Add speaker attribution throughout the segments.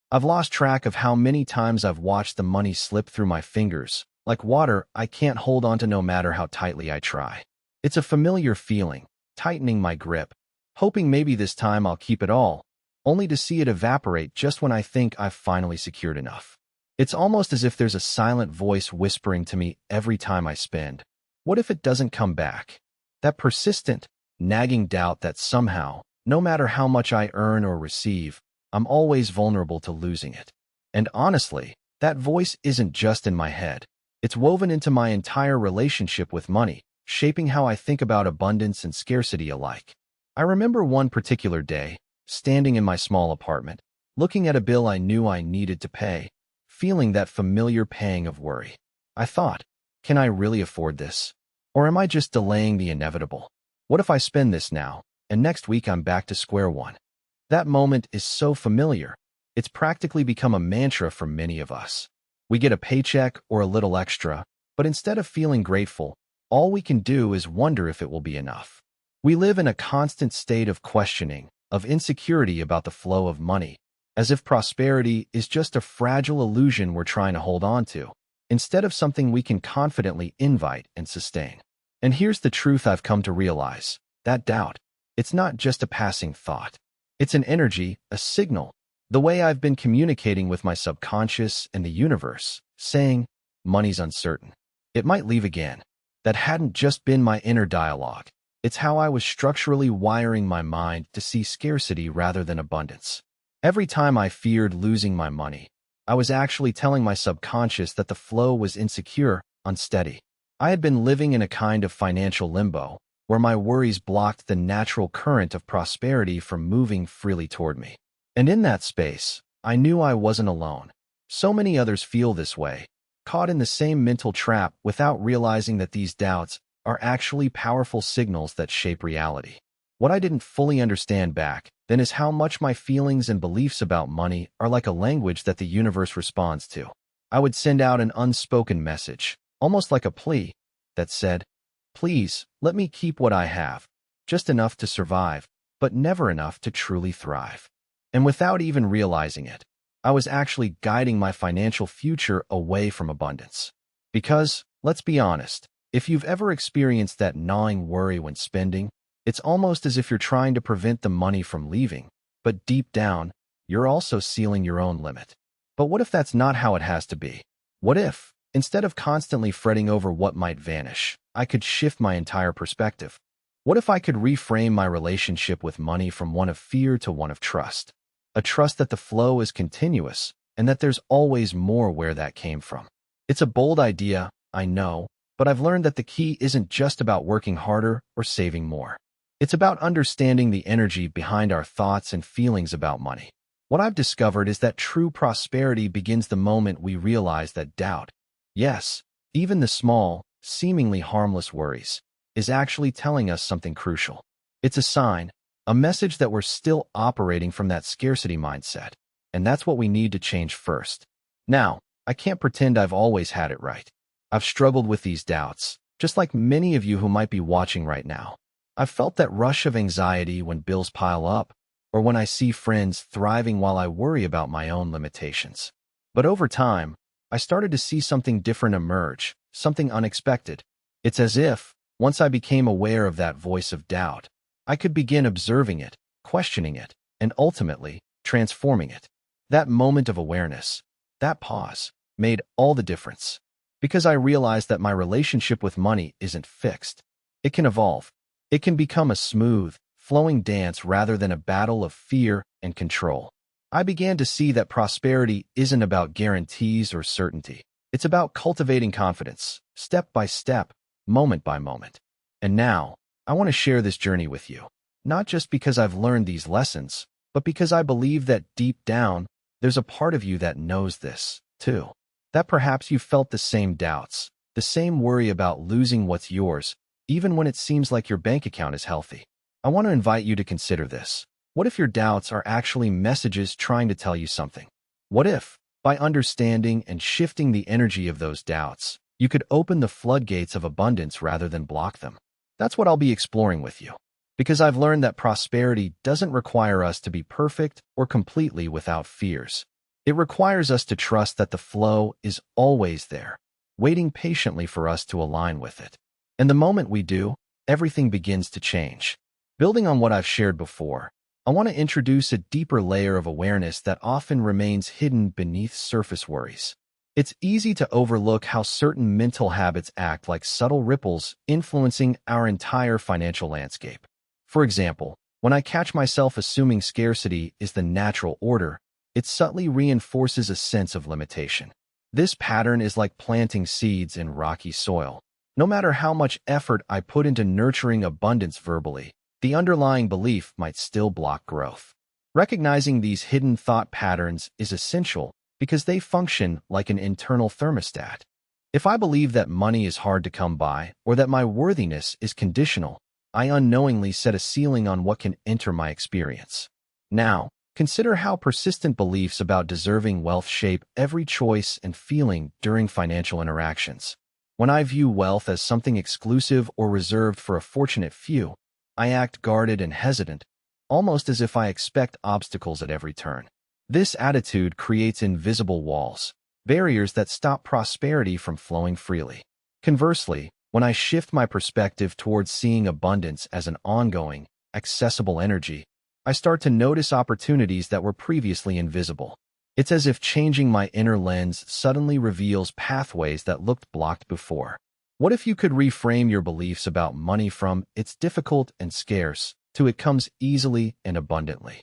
Speaker 1: I've lost track of how many times I've watched the money slip through my fingers. Like water, I can't hold on to no matter how tightly I try. It's a familiar feeling, tightening my grip, hoping maybe this time I'll keep it all, only to see it evaporate just when I think I've finally secured enough. It's almost as if there's a silent voice whispering to me every time I spend. What if it doesn't come back? That persistent, nagging doubt that somehow, no matter how much I earn or receive, I'm always vulnerable to losing it. And honestly, that voice isn't just in my head. It's woven into my entire relationship with money, shaping how I think about abundance and scarcity alike. I remember one particular day, standing in my small apartment, looking at a bill I knew I needed to pay, feeling that familiar pang of worry. I thought, can I really afford this? Or am I just delaying the inevitable? What if I spend this now, and next week I'm back to square one? That moment is so familiar. It's practically become a mantra for many of us. We get a paycheck or a little extra, but instead of feeling grateful, all we can do is wonder if it will be enough. We live in a constant state of questioning, of insecurity about the flow of money, as if prosperity is just a fragile illusion we're trying to hold on to, instead of something we can confidently invite and sustain. And here's the truth I've come to realize. That doubt, it's not just a passing thought. It's an energy, a signal, the way I've been communicating with my subconscious and the universe, saying, money's uncertain. It might leave again. That hadn't just been my inner dialogue. It's how I was structurally wiring my mind to see scarcity rather than abundance. Every time I feared losing my money, I was actually telling my subconscious that the flow was insecure, unsteady. I had been living in a kind of financial limbo, where my worries blocked the natural current of prosperity from moving freely toward me. And in that space, I knew I wasn't alone. So many others feel this way, caught in the same mental trap without realizing that these doubts are actually powerful signals that shape reality. What I didn't fully understand back then is how much my feelings and beliefs about money are like a language that the universe responds to. I would send out an unspoken message, almost like a plea, that said, please, let me keep what I have, just enough to survive, but never enough to truly thrive. And without even realizing it, I was actually guiding my financial future away from abundance. Because, let's be honest, if you've ever experienced that gnawing worry when spending, it's almost as if you're trying to prevent the money from leaving, but deep down, you're also sealing your own limit. But what if that's not how it has to be? What if, instead of constantly fretting over what might vanish, I could shift my entire perspective? What if I could reframe my relationship with money from one of fear to one of trust? A trust that the flow is continuous and that there's always more where that came from. It's a bold idea, I know, but I've learned that the key isn't just about working harder or saving more. It's about understanding the energy behind our thoughts and feelings about money. What I've discovered is that true prosperity begins the moment we realize that doubt, yes, even the small, seemingly harmless worries, is actually telling us something crucial. It's a sign, a message that we're still operating from that scarcity mindset, and that's what we need to change first. Now, I can't pretend I've always had it right. I've struggled with these doubts, just like many of you who might be watching right now. I've felt that rush of anxiety when bills pile up, or when I see friends thriving while I worry about my own limitations. But over time, I started to see something different emerge, something unexpected. It's as if, once I became aware of that voice of doubt, I could begin observing it, questioning it, and ultimately, transforming it. That moment of awareness, that pause, made all the difference. Because I realized that my relationship with money isn't fixed. It can evolve. It can become a smooth, flowing dance rather than a battle of fear and control. I began to see that prosperity isn't about guarantees or certainty. It's about cultivating confidence, step by step, moment by moment. And now, I want to share this journey with you, not just because I've learned these lessons, but because I believe that deep down, there's a part of you that knows this, too. That perhaps you've felt the same doubts, the same worry about losing what's yours, even when it seems like your bank account is healthy. I want to invite you to consider this. What if your doubts are actually messages trying to tell you something? What if, by understanding and shifting the energy of those doubts, you could open the floodgates of abundance rather than block them? That's what I'll be exploring with you. Because I've learned that prosperity doesn't require us to be perfect or completely without fears. It requires us to trust that the flow is always there, waiting patiently for us to align with it. And the moment we do, everything begins to change. Building on what I've shared before, I want to introduce a deeper layer of awareness that often remains hidden beneath surface worries. It's easy to overlook how certain mental habits act like subtle ripples influencing our entire financial landscape. For example, when I catch myself assuming scarcity is the natural order, it subtly reinforces a sense of limitation. This pattern is like planting seeds in rocky soil. No matter how much effort I put into nurturing abundance verbally, the underlying belief might still block growth. Recognizing these hidden thought patterns is essential because they function like an internal thermostat. If I believe that money is hard to come by or that my worthiness is conditional, I unknowingly set a ceiling on what can enter my experience. Now, consider how persistent beliefs about deserving wealth shape every choice and feeling during financial interactions. When I view wealth as something exclusive or reserved for a fortunate few, I act guarded and hesitant, almost as if I expect obstacles at every turn. This attitude creates invisible walls, barriers that stop prosperity from flowing freely. Conversely, when I shift my perspective towards seeing abundance as an ongoing, accessible energy, I start to notice opportunities that were previously invisible. It's as if changing my inner lens suddenly reveals pathways that looked blocked before. What if you could reframe your beliefs about money from "it's difficult and scarce" to "it comes easily and abundantly"?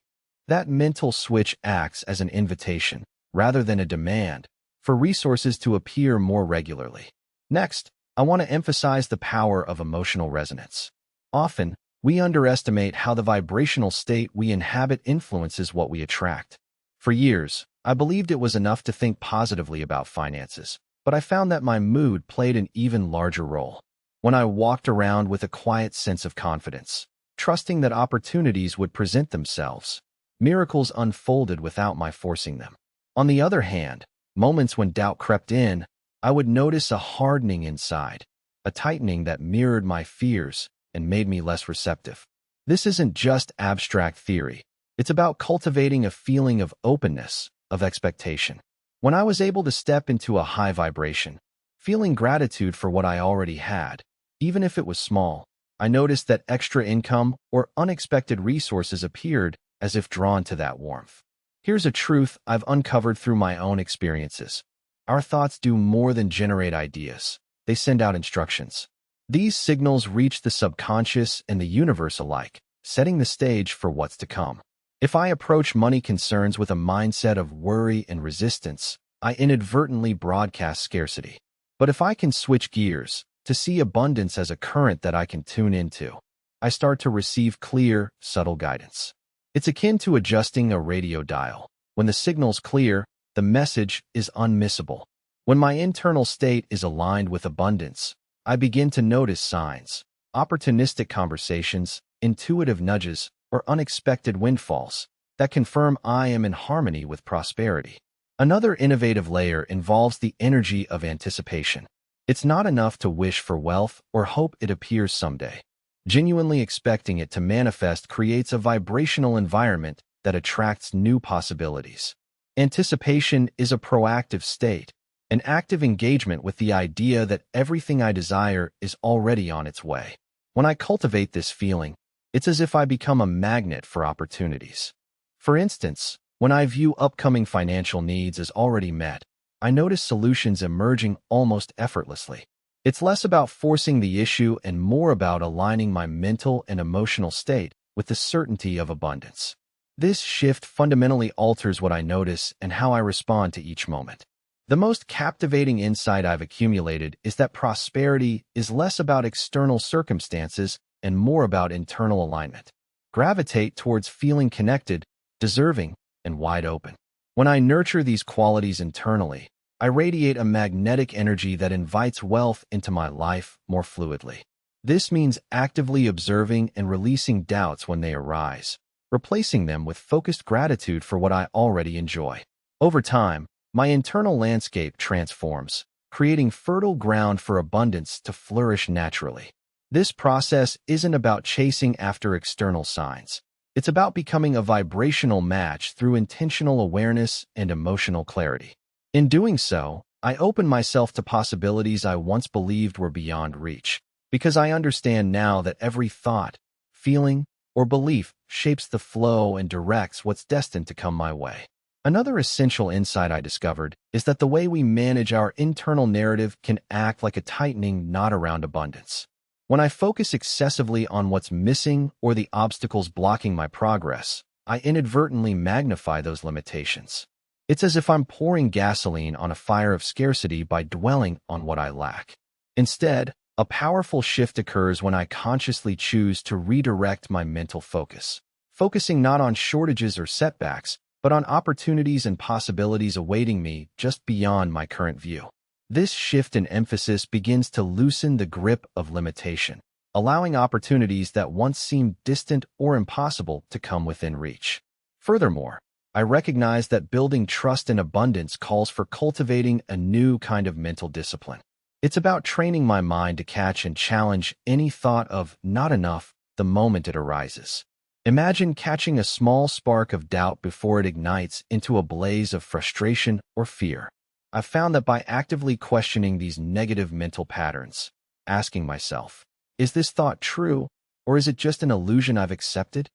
Speaker 1: That mental switch acts as an invitation, rather than a demand, for resources to appear more regularly. Next, I want to emphasize the power of emotional resonance. Often, we underestimate how the vibrational state we inhabit influences what we attract. For years, I believed it was enough to think positively about finances, but I found that my mood played an even larger role. When I walked around with a quiet sense of confidence, trusting that opportunities would present themselves, miracles unfolded without my forcing them. On the other hand, moments when doubt crept in, I would notice a hardening inside, a tightening that mirrored my fears and made me less receptive. This isn't just abstract theory. It's about cultivating a feeling of openness, of expectation. When I was able to step into a high vibration, feeling gratitude for what I already had, even if it was small, I noticed that extra income or unexpected resources appeared as if drawn to that warmth. Here's a truth I've uncovered through my own experiences. Our thoughts do more than generate ideas. They send out instructions. These signals reach the subconscious and the universe alike, setting the stage for what's to come. If I approach money concerns with a mindset of worry and resistance, I inadvertently broadcast scarcity. But if I can switch gears to see abundance as a current that I can tune into, I start to receive clear, subtle guidance. It's akin to adjusting a radio dial. When the signal's clear, the message is unmissable. When my internal state is aligned with abundance, I begin to notice signs, opportunistic conversations, intuitive nudges, or unexpected windfalls that confirm I am in harmony with prosperity. Another innovative layer involves the energy of anticipation. It's not enough to wish for wealth or hope it appears someday. Genuinely expecting it to manifest creates a vibrational environment that attracts new possibilities. Anticipation is a proactive state, an active engagement with the idea that everything I desire is already on its way. When I cultivate this feeling, it's as if I become a magnet for opportunities. For instance, when I view upcoming financial needs as already met, I notice solutions emerging almost effortlessly. It's less about forcing the issue and more about aligning my mental and emotional state with the certainty of abundance. This shift fundamentally alters what I notice and how I respond to each moment. The most captivating insight I've accumulated is that prosperity is less about external circumstances and more about internal alignment. Gravitate towards feeling connected, deserving, and wide open. When I nurture these qualities internally, I radiate a magnetic energy that invites wealth into my life more fluidly. This means actively observing and releasing doubts when they arise, replacing them with focused gratitude for what I already enjoy. Over time, my internal landscape transforms, creating fertile ground for abundance to flourish naturally. This process isn't about chasing after external signs. It's about becoming a vibrational match through intentional awareness and emotional clarity. In doing so, I open myself to possibilities I once believed were beyond reach, because I understand now that every thought, feeling, or belief shapes the flow and directs what's destined to come my way. Another essential insight I discovered is that the way we manage our internal narrative can act like a tightening knot around abundance. When I focus excessively on what's missing or the obstacles blocking my progress, I inadvertently magnify those limitations. It's as if I'm pouring gasoline on a fire of scarcity by dwelling on what I lack. Instead, a powerful shift occurs when I consciously choose to redirect my mental focus, focusing not on shortages or setbacks, but on opportunities and possibilities awaiting me just beyond my current view. This shift in emphasis begins to loosen the grip of limitation, allowing opportunities that once seemed distant or impossible to come within reach. Furthermore, I recognize that building trust in abundance calls for cultivating a new kind of mental discipline. It's about training my mind to catch and challenge any thought of not enough the moment it arises. Imagine catching a small spark of doubt before it ignites into a blaze of frustration or fear. I've found that by actively questioning these negative mental patterns, asking myself, is this thought true, or is it just an illusion I've accepted?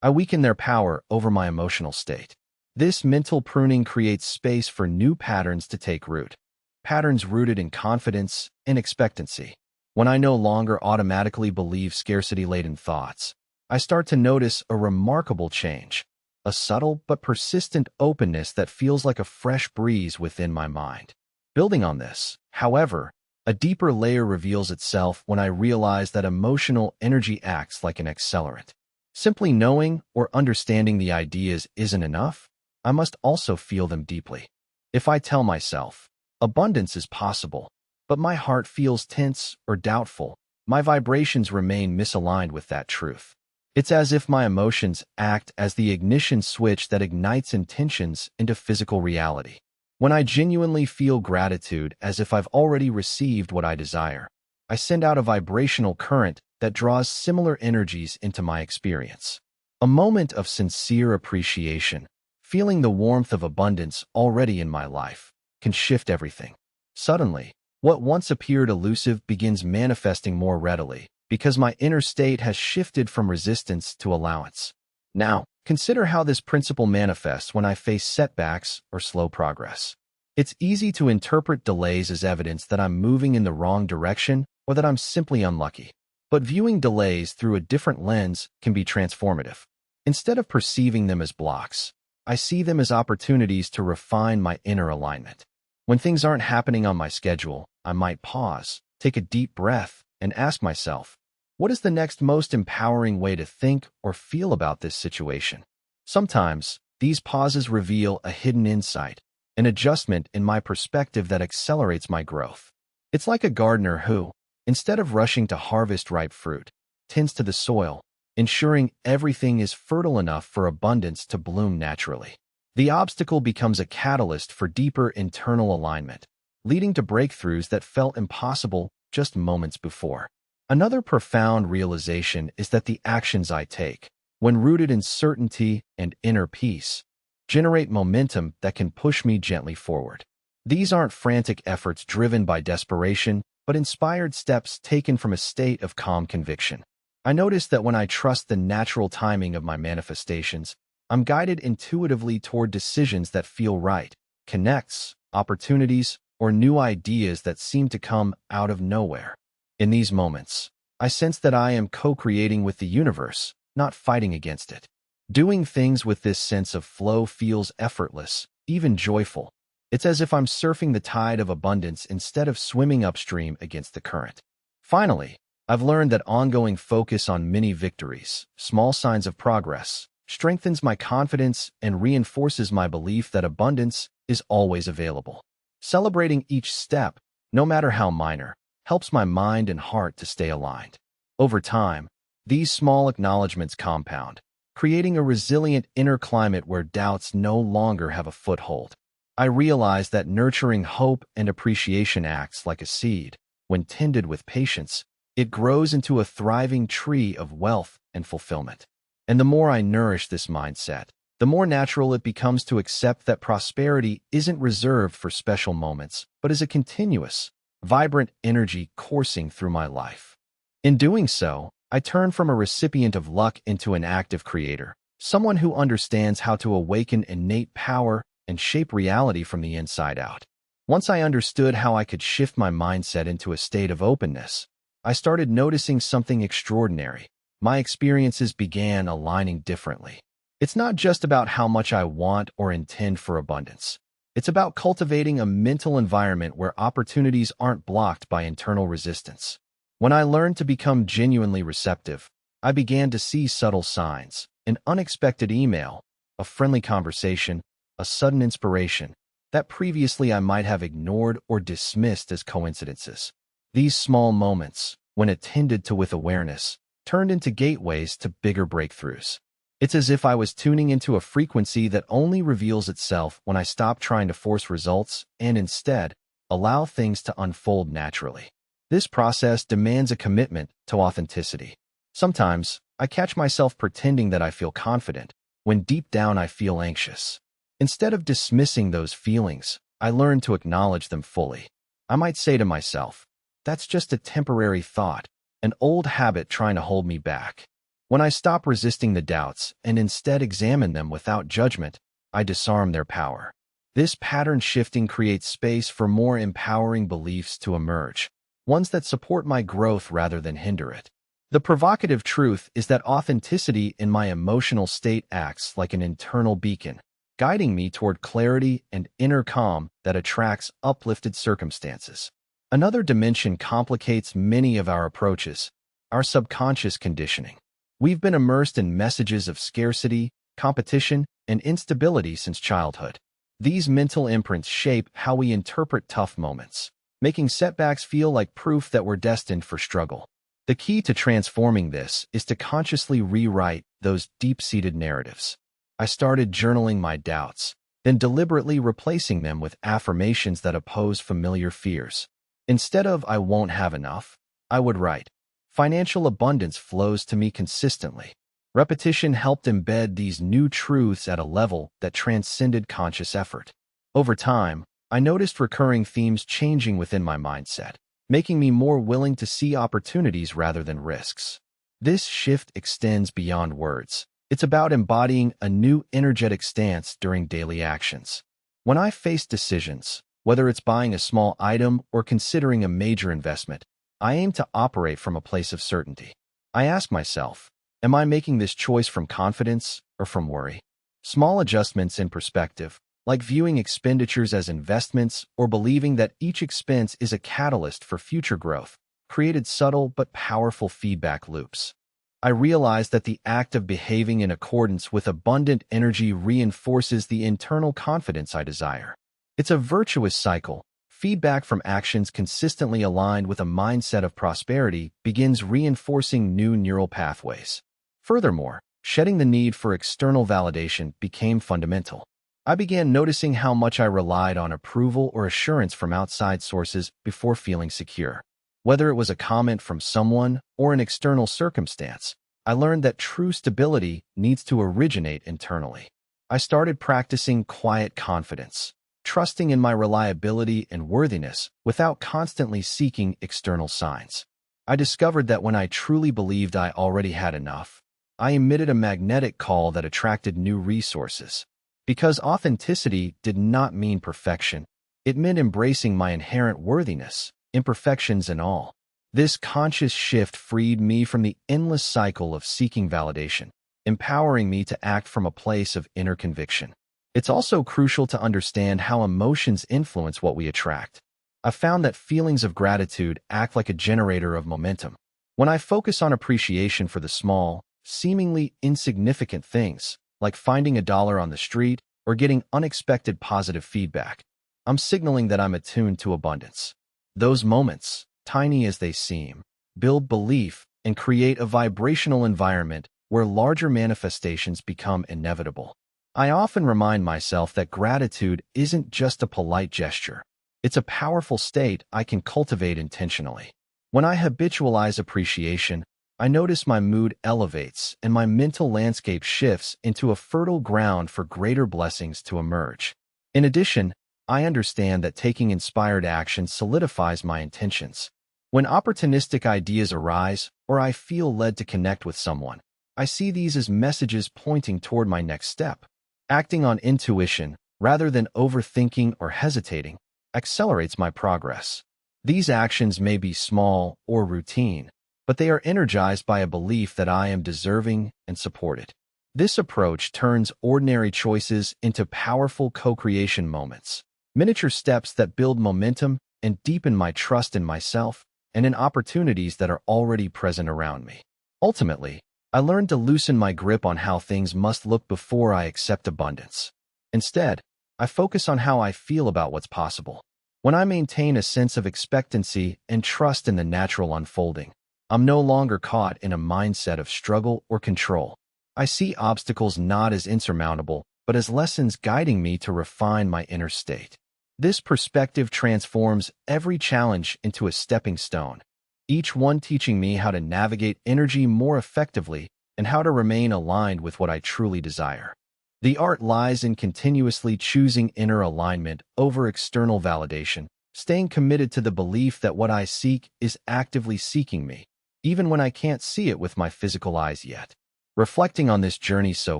Speaker 1: I weaken their power over my emotional state. This mental pruning creates space for new patterns to take root, patterns rooted in confidence and expectancy. When I no longer automatically believe scarcity-laden thoughts, I start to notice a remarkable change, a subtle but persistent openness that feels like a fresh breeze within my mind. Building on this, however, a deeper layer reveals itself when I realize that emotional energy acts like an accelerant. Simply knowing or understanding the ideas isn't enough. I must also feel them deeply. If I tell myself, abundance is possible, but my heart feels tense or doubtful, my vibrations remain misaligned with that truth. It's as if my emotions act as the ignition switch that ignites intentions into physical reality. When I genuinely feel gratitude as if I've already received what I desire, I send out a vibrational current that draws similar energies into my experience. A moment of sincere appreciation, feeling the warmth of abundance already in my life, can shift everything. Suddenly, what once appeared elusive begins manifesting more readily, because my inner state has shifted from resistance to allowance. Now, consider how this principle manifests when I face setbacks or slow progress. It's easy to interpret delays as evidence that I'm moving in the wrong direction or that I'm simply unlucky. But viewing delays through a different lens can be transformative. Instead of perceiving them as blocks, I see them as opportunities to refine my inner alignment. When things aren't happening on my schedule, I might pause, take a deep breath, and ask myself, what is the next most empowering way to think or feel about this situation? Sometimes, these pauses reveal a hidden insight, an adjustment in my perspective that accelerates my growth. It's like a gardener who, instead of rushing to harvest ripe fruit, tends to the soil, ensuring everything is fertile enough for abundance to bloom naturally. The obstacle becomes a catalyst for deeper internal alignment, leading to breakthroughs that felt impossible just moments before. Another profound realization is that the actions I take, when rooted in certainty and inner peace, generate momentum that can push me gently forward. These aren't frantic efforts driven by desperation, but inspired steps taken from a state of calm conviction. I notice that when I trust the natural timing of my manifestations, I'm guided intuitively toward decisions that feel right, connects, opportunities, or new ideas that seem to come out of nowhere. In these moments, I sense that I am co-creating with the universe, not fighting against it. Doing things with this sense of flow feels effortless, even joyful. It's as if I'm surfing the tide of abundance instead of swimming upstream against the current. Finally, I've learned that ongoing focus on mini victories, small signs of progress, strengthens my confidence and reinforces my belief that abundance is always available. Celebrating each step, no matter how minor, helps my mind and heart to stay aligned. Over time, these small acknowledgments compound, creating a resilient inner climate where doubts no longer have a foothold. I realize that nurturing hope and appreciation acts like a seed. When tended with patience, it grows into a thriving tree of wealth and fulfillment. And the more I nourish this mindset, the more natural it becomes to accept that prosperity isn't reserved for special moments, but is a continuous, vibrant energy coursing through my life. In doing so, I turn from a recipient of luck into an active creator, someone who understands how to awaken innate power and shape reality from the inside out. Once I understood how I could shift my mindset into a state of openness, I started noticing something extraordinary. My experiences began aligning differently. It's not just about how much I want or intend for abundance. It's about cultivating a mental environment where opportunities aren't blocked by internal resistance. When I learned to become genuinely receptive, I began to see subtle signs: an unexpected email, a friendly conversation, a sudden inspiration that previously I might have ignored or dismissed as coincidences. These small moments, when attended to with awareness, turned into gateways to bigger breakthroughs. It's as if I was tuning into a frequency that only reveals itself when I stop trying to force results and instead allow things to unfold naturally. This process demands a commitment to authenticity. Sometimes, I catch myself pretending that I feel confident, when deep down I feel anxious. Instead of dismissing those feelings, I learn to acknowledge them fully. I might say to myself, "That's just a temporary thought, an old habit trying to hold me back." When I stop resisting the doubts and instead examine them without judgment, I disarm their power. This pattern shifting creates space for more empowering beliefs to emerge, ones that support my growth rather than hinder it. The provocative truth is that authenticity in my emotional state acts like an internal beacon, guiding me toward clarity and inner calm that attracts uplifted circumstances. Another dimension complicates many of our approaches: our subconscious conditioning. We've been immersed in messages of scarcity, competition, and instability since childhood. These mental imprints shape how we interpret tough moments, making setbacks feel like proof that we're destined for struggle. The key to transforming this is to consciously rewrite those deep-seated narratives. I started journaling my doubts, then deliberately replacing them with affirmations that oppose familiar fears. Instead of "I won't have enough," I would write, "Financial abundance flows to me consistently." Repetition helped embed these new truths at a level that transcended conscious effort. Over time, I noticed recurring themes changing within my mindset, making me more willing to see opportunities rather than risks. This shift extends beyond words. It's about embodying a new energetic stance during daily actions. When I face decisions, whether it's buying a small item or considering a major investment, I aim to operate from a place of certainty. I ask myself, am I making this choice from confidence or from worry? Small adjustments in perspective, like viewing expenditures as investments or believing that each expense is a catalyst for future growth, created subtle but powerful feedback loops. I realized that the act of behaving in accordance with abundant energy reinforces the internal confidence I desire. It's a virtuous cycle. Feedback from actions consistently aligned with a mindset of prosperity begins reinforcing new neural pathways. Furthermore, shedding the need for external validation became fundamental. I began noticing how much I relied on approval or assurance from outside sources before feeling secure. Whether it was a comment from someone or an external circumstance, I learned that true stability needs to originate internally. I started practicing quiet confidence, trusting in my reliability and worthiness without constantly seeking external signs. I discovered that when I truly believed I already had enough, I emitted a magnetic call that attracted new resources. Because authenticity did not mean perfection, it meant embracing my inherent worthiness, imperfections and all. This conscious shift freed me from the endless cycle of seeking validation, empowering me to act from a place of inner conviction. It's also crucial to understand how emotions influence what we attract. I've found that feelings of gratitude act like a generator of momentum. When I focus on appreciation for the small, seemingly insignificant things, like finding $1 on the street or getting unexpected positive feedback, I'm signaling that I'm attuned to abundance. Those moments, tiny as they seem, build belief and create a vibrational environment where larger manifestations become inevitable. I often remind myself that gratitude isn't just a polite gesture. It's a powerful state I can cultivate intentionally. When I habitualize appreciation, I notice my mood elevates and my mental landscape shifts into a fertile ground for greater blessings to emerge. In addition, I understand that taking inspired action solidifies my intentions. When opportunistic ideas arise or I feel led to connect with someone, I see these as messages pointing toward my next step. Acting on intuition, rather than overthinking or hesitating, accelerates my progress. These actions may be small or routine, but they are energized by a belief that I am deserving and supported. This approach turns ordinary choices into powerful co-creation moments, miniature steps that build momentum and deepen my trust in myself and in opportunities that are already present around me. Ultimately, I learned to loosen my grip on how things must look before I accept abundance. Instead, I focus on how I feel about what's possible. When I maintain a sense of expectancy and trust in the natural unfolding, I'm no longer caught in a mindset of struggle or control. I see obstacles not as insurmountable, but as lessons guiding me to refine my inner state. This perspective transforms every challenge into a stepping stone, each one teaching me how to navigate energy more effectively and how to remain aligned with what I truly desire. The art lies in continuously choosing inner alignment over external validation, staying committed to the belief that what I seek is actively seeking me, even when I can't see it with my physical eyes yet. Reflecting on this journey so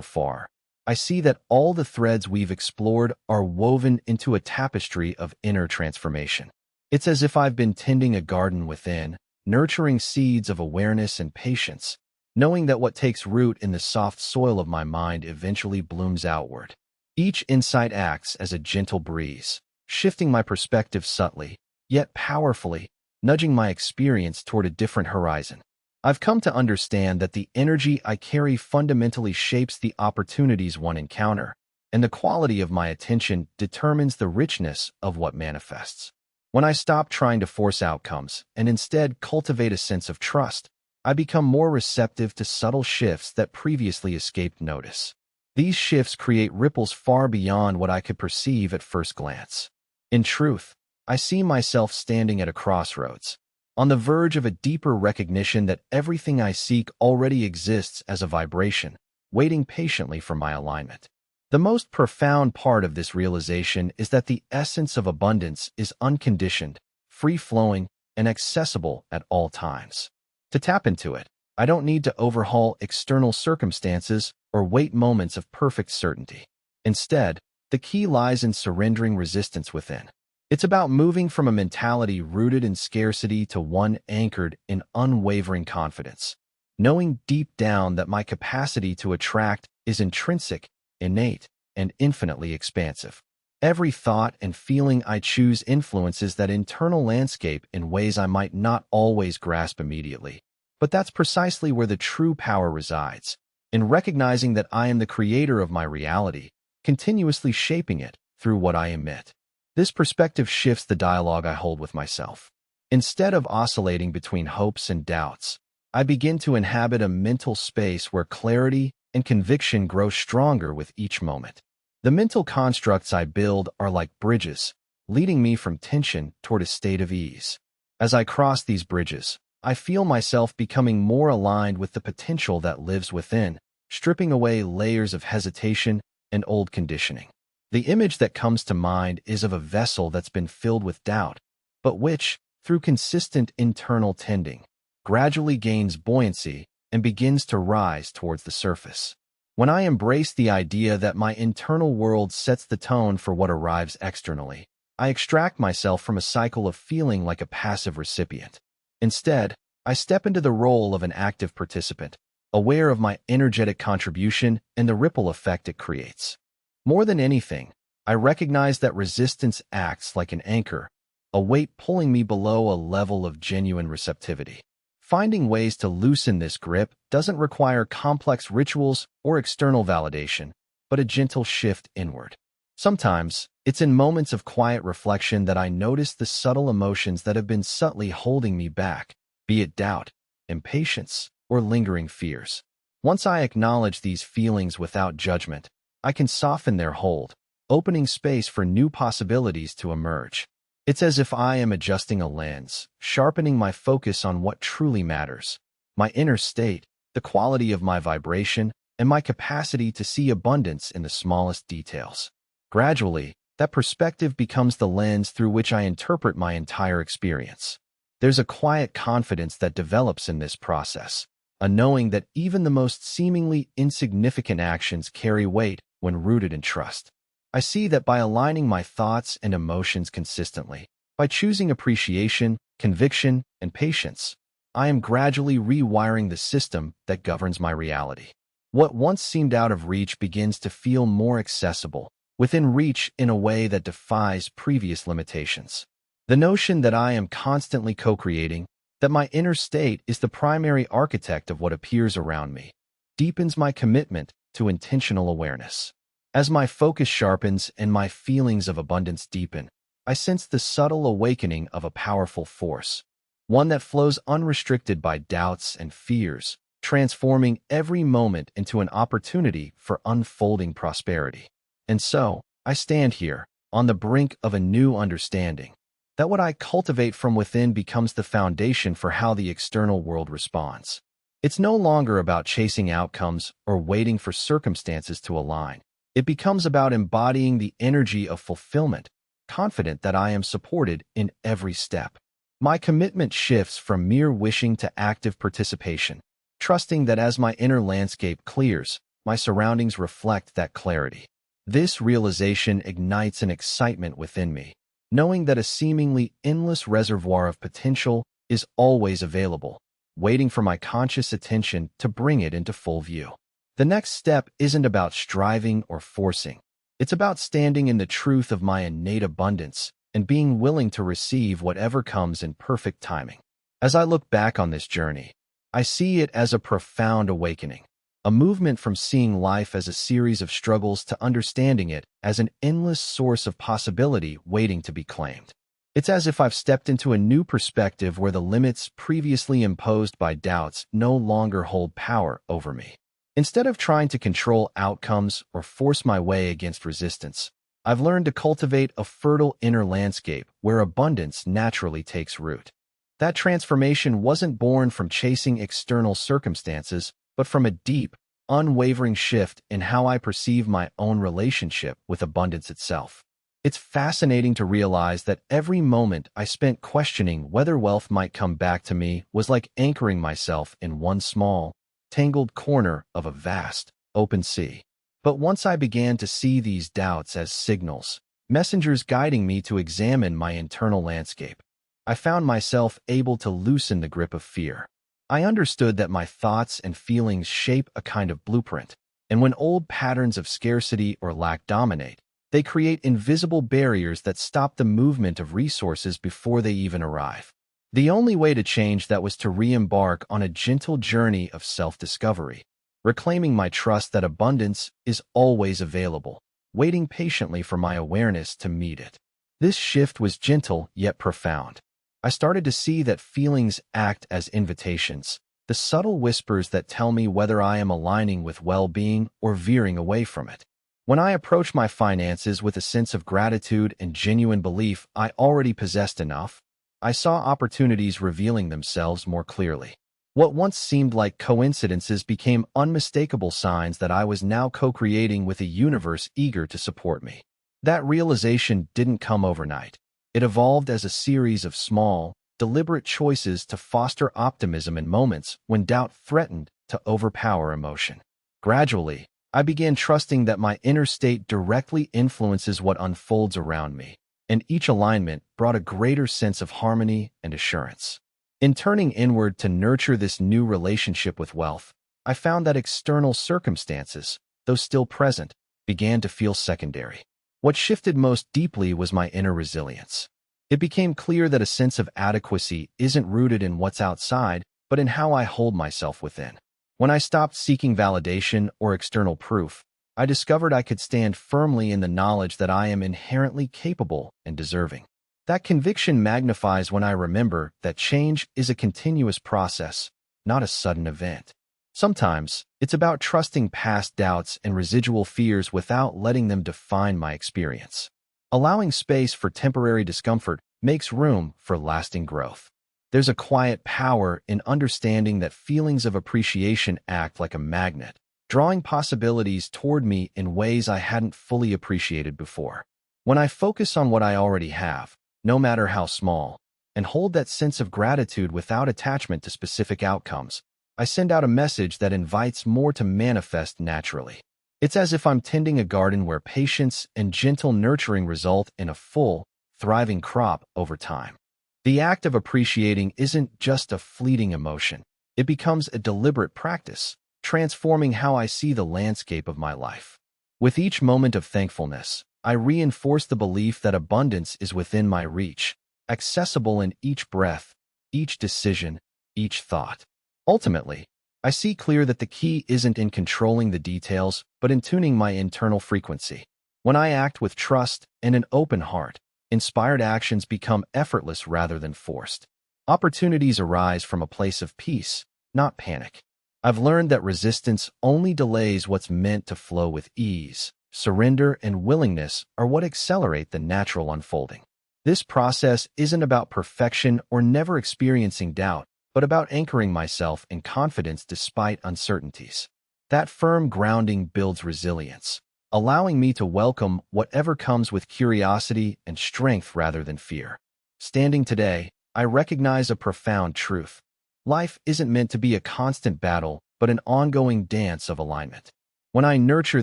Speaker 1: far, I see that all the threads we've explored are woven into a tapestry of inner transformation. It's as if I've been tending a garden within, nurturing seeds of awareness and patience, knowing that what takes root in the soft soil of my mind eventually blooms outward. Each insight acts as a gentle breeze, shifting my perspective subtly, yet powerfully, nudging my experience toward a different horizon. I've come to understand that the energy I carry fundamentally shapes the opportunities one encounter, and the quality of my attention determines the richness of what manifests. When I stop trying to force outcomes and instead cultivate a sense of trust, I become more receptive to subtle shifts that previously escaped notice. These shifts create ripples far beyond what I could perceive at first glance. In truth, I see myself standing at a crossroads, on the verge of a deeper recognition that everything I seek already exists as a vibration, waiting patiently for my alignment. The most profound part of this realization is that the essence of abundance is unconditioned, free-flowing, and accessible at all times. To tap into it, I don't need to overhaul external circumstances or wait moments of perfect certainty. Instead, the key lies in surrendering resistance within. It's about moving from a mentality rooted in scarcity to one anchored in unwavering confidence, knowing deep down that my capacity to attract is intrinsic, innate, and infinitely expansive. Every thought and feeling I choose influences that internal landscape in ways I might not always grasp immediately. But that's precisely where the true power resides, in recognizing that I am the creator of my reality, continuously shaping it through what I emit. This perspective shifts the dialogue I hold with myself. Instead of oscillating between hopes and doubts, I begin to inhabit a mental space where clarity and conviction grow stronger with each moment. The mental constructs I build are like bridges, leading me from tension toward a state of ease. As I cross these bridges, I feel myself becoming more aligned with the potential that lives within, stripping away layers of hesitation and old conditioning. The image that comes to mind is of a vessel that's been filled with doubt, but which, through consistent internal tending, gradually gains buoyancy and begins to rise towards the surface. When I embrace the idea that my internal world sets the tone for what arrives externally, I extract myself from a cycle of feeling like a passive recipient. Instead, I step into the role of an active participant, aware of my energetic contribution and the ripple effect it creates. More than anything, I recognize that resistance acts like an anchor, a weight pulling me below a level of genuine receptivity. Finding ways to loosen this grip doesn't require complex rituals or external validation, but a gentle shift inward. Sometimes, it's in moments of quiet reflection that I notice the subtle emotions that have been subtly holding me back, be it doubt, impatience, or lingering fears. Once I acknowledge these feelings without judgment, I can soften their hold, opening space for new possibilities to emerge. It's as if I am adjusting a lens, sharpening my focus on what truly matters. my inner state, the quality of my vibration, and my capacity to see abundance in the smallest details. Gradually, that perspective becomes the lens through which I interpret my entire experience. There's a quiet confidence that develops in this process, a knowing that even the most seemingly insignificant actions carry weight when rooted in trust. I see that by aligning my thoughts and emotions consistently, by choosing appreciation, conviction, and patience, I am gradually rewiring the system that governs my reality. What once seemed out of reach begins to feel more accessible, within reach in a way that defies previous limitations. The notion that I am constantly co-creating, that my inner state is the primary architect of what appears around me, deepens my commitment to intentional awareness. As my focus sharpens and my feelings of abundance deepen, I sense the subtle awakening of a powerful force, one that flows unrestricted by doubts and fears, transforming every moment into an opportunity for unfolding prosperity. And so, I stand here, on the brink of a new understanding, that what I cultivate from within becomes the foundation for how the external world responds. It's no longer about chasing outcomes or waiting for circumstances to align. It becomes about embodying the energy of fulfillment, confident that I am supported in every step. My commitment shifts from mere wishing to active participation, trusting that as my inner landscape clears, my surroundings reflect that clarity. This realization ignites an excitement within me, knowing that a seemingly endless reservoir of potential is always available, waiting for my conscious attention to bring it into full view. The next step isn't about striving or forcing. It's about standing in the truth of my innate abundance and being willing to receive whatever comes in perfect timing. As I look back on this journey, I see it as a profound awakening, a movement from seeing life as a series of struggles to understanding it as an endless source of possibility waiting to be claimed. It's as if I've stepped into a new perspective where the limits previously imposed by doubts no longer hold power over me. Instead of trying to control outcomes or force my way against resistance, I've learned to cultivate a fertile inner landscape where abundance naturally takes root. That transformation wasn't born from chasing external circumstances, but from a deep, unwavering shift in how I perceive my own relationship with abundance itself. It's fascinating to realize that every moment I spent questioning whether wealth might come back to me was like anchoring myself in one small, tangled corner of a vast, open sea. But once I began to see these doubts as signals, messengers guiding me to examine my internal landscape, I found myself able to loosen the grip of fear. I understood that my thoughts and feelings shape a kind of blueprint, and when old patterns of scarcity or lack dominate, they create invisible barriers that stop the movement of resources before they even arrive. The only way to change that was to re-embark on a gentle journey of self-discovery, reclaiming my trust that abundance is always available, waiting patiently for my awareness to meet it. This shift was gentle yet profound. I started to see that feelings act as invitations, the subtle whispers that tell me whether I am aligning with well-being or veering away from it. When I approached my finances with a sense of gratitude and genuine belief I already possessed enough, I saw opportunities revealing themselves more clearly. What once seemed like coincidences became unmistakable signs that I was now co-creating with a universe eager to support me. That realization didn't come overnight. It evolved as a series of small, deliberate choices to foster optimism in moments when doubt threatened to overpower emotion. Gradually, I began trusting that my inner state directly influences what unfolds around me, and each alignment brought a greater sense of harmony and assurance. In turning inward to nurture this new relationship with wealth, I found that external circumstances, though still present, began to feel secondary. What shifted most deeply was my inner resilience. It became clear that a sense of adequacy isn't rooted in what's outside, but in how I hold myself within. When I stopped seeking validation or external proof, I discovered I could stand firmly in the knowledge that I am inherently capable and deserving. That conviction magnifies when I remember that change is a continuous process, not a sudden event. Sometimes, it's about trusting past doubts and residual fears without letting them define my experience. Allowing space for temporary discomfort makes room for lasting growth. There's a quiet power in understanding that feelings of appreciation act like a magnet, drawing possibilities toward me in ways I hadn't fully appreciated before. When I focus on what I already have, no matter how small, and hold that sense of gratitude without attachment to specific outcomes, I send out a message that invites more to manifest naturally. It's as if I'm tending a garden where patience and gentle nurturing result in a full, thriving crop over time. The act of appreciating isn't just a fleeting emotion. It becomes a deliberate practice, transforming how I see the landscape of my life. With each moment of thankfulness, I reinforce the belief that abundance is within my reach, accessible in each breath, each decision, each thought. Ultimately, I see clear that the key isn't in controlling the details, but in tuning my internal frequency. When I act with trust and an open heart, inspired actions become effortless rather than forced. Opportunities arise from a place of peace, not panic. I've learned that resistance only delays what's meant to flow with ease. Surrender and willingness are what accelerate the natural unfolding. This process isn't about perfection or never experiencing doubt, but about anchoring myself in confidence despite uncertainties. That firm grounding builds resilience, allowing me to welcome whatever comes with curiosity and strength rather than fear. Standing today, I recognize a profound truth. Life isn't meant to be a constant battle, but an ongoing dance of alignment. When I nurture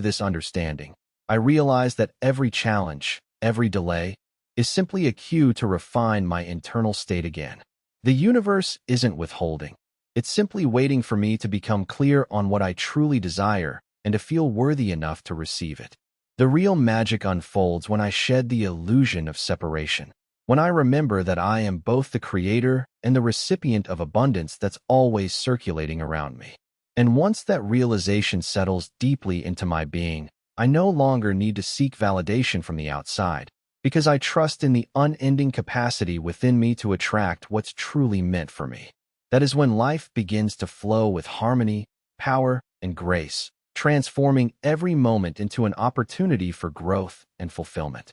Speaker 1: this understanding, I realize that every challenge, every delay, is simply a cue to refine my internal state again. The universe isn't withholding. It's simply waiting for me to become clear on what I truly desire and to feel worthy enough to receive it. The real magic unfolds when I shed the illusion of separation, when I remember that I am both the creator and the recipient of abundance that's always circulating around me. And once that realization settles deeply into my being, I no longer need to seek validation from the outside, because I trust in the unending capacity within me to attract what's truly meant for me. That is when life begins to flow with harmony, power, and grace, transforming every moment into an opportunity for growth and fulfillment.